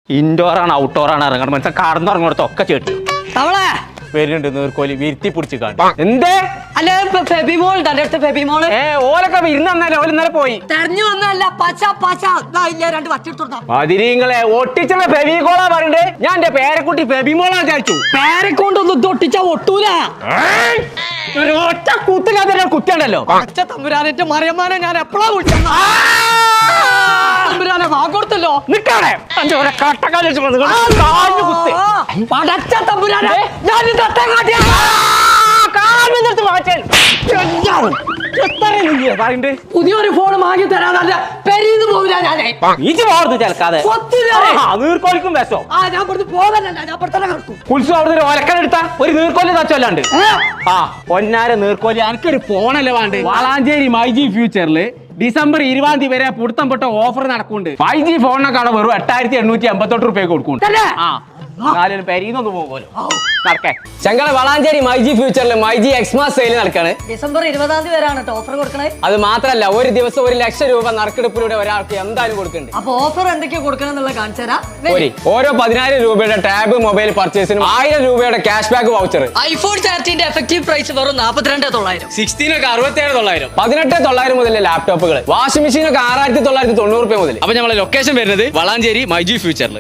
Indoor ആണ് outdoor ആണ് ഇറങ്ങണം മനസ്സിലാ കടന്നുറങ്ങോടത്ത് ഒക്കെ ചേട്ടു അവളെ വരുന്നുണ്ട് നീർക്കോലി വിരുത്തി പിടിച്ച് കാണും എന്തേ അല്ല ഫെബിമോൾ തന്റെ അടുത്ത് ഫെബിമോള് ഓലൊക്കെ ഇരുന്ന് തന്നല്ലേ ഓല് ഇന്നലെ പോയി തെരഞ്ഞു വന്നല്ല പച്ച പച്ച ഇല്ല രണ്ട് വച്ചെടുത്തോട്ടാ മതിരിങ്ങളെ ഒട്ടിച്ചുള്ള ഫെബികോളാ പറയണ്ടേ ഞാൻ എന്റെ പേരക്കുട്ടി ഫെബിമോളാ വിചാരിച്ചു പേരെക്കൊണ്ടൊന്നും തൊട്ടിച്ച ഒട്ടൂല ഒരു ഒറ്റ കുത്തില്ലാത്ത കുത്തിയുണ്ടല്ലോ പച്ച തമ്പുരാനെ മറിയമ്മാനെ ഞാൻ എപ്പോഴാ വിളിച്ചത് തമ്പുരാനെ വാങ്ങൊടുത്തല്ലോ നിക്കവിടെ പടച്ച തമ്പുരാനെ ഞാൻ പുതിയൊരു ഫോൺ വാങ്ങി തരാനല്ല പെരീന്ന് പോകില്ല ഞാനേ ചേർക്കാതെ നീർക്കോലിക്കും വിശോ ഞാൻ പുറത്ത് പോകാനല്ല ഞാൻ പുറത്തന്നെ കിടക്കും കുൽസു അവിടുന്ന് ഒരു ഒലക്കനെടുത്ത ഒരു നീർക്കോലി തച്ചല്ലാണ്ട് ആ പൊന്നാര നീർക്കോലി എനിക്കൊരു ഫോണല്ലേ വേണ്ട വളാഞ്ചേരി മൈജി ഫ്യൂച്ചറിൽ ഡിസംബർ 20 വരെ പുടുത്തം പൊട്ട ഓഫർ നടക്കുന്നുണ്ട് 5G ഫോണിനൊക്കെ വെറും 8888 കൊടുക്കുന്നുണ്ട് ആ നാലും പെരീന്നൊന്ന് പോകുമല്ലോ നടക്കേ ഞങ്ങളെ വളാഞ്ചേരി മൈജി ഫ്യൂച്ചറിൽ മൈജി എക്സ്മാസ് സെയിൽ നടക്കാണ് ഡിസംബർ 20 വരെയാണ് ഓഫർ കൊടുക്കണേ. അത് മാത്രല്ല ഒരു ദിവസം 1 ലക്ഷം രൂപ നറുക്കെടുപ്പിലൂടെ ഒരാൾക്ക് എന്തായാലും കൊടുക്കുന്നുണ്ട്. അപ്പൊ ഓഫർ എന്തൊക്കെയാ കൊടുക്കണം എന്നുള്ള കാണിച്ചു തരാം. ഓരോ 10,000 രൂപയുടെ ടാബ് മൊബൈൽ പർച്ചേസിനും 1000 രൂപയുടെ cash back voucher. IPhone 13 effective price വെറും 42,900. 16 ഒക്കെ 67,900. 18,900 മുതൽ ലാപ്ടോപ്പുകൾ, വാഷിംഗ് മെഷീൻ ഒക്കെ 6,990 മുതൽ. അപ്പൊ നമ്മളെ ലൊക്കേഷൻ വരുന്നത് വളാഞ്ചേരി മൈജി ഫ്യൂച്ചറിൽ.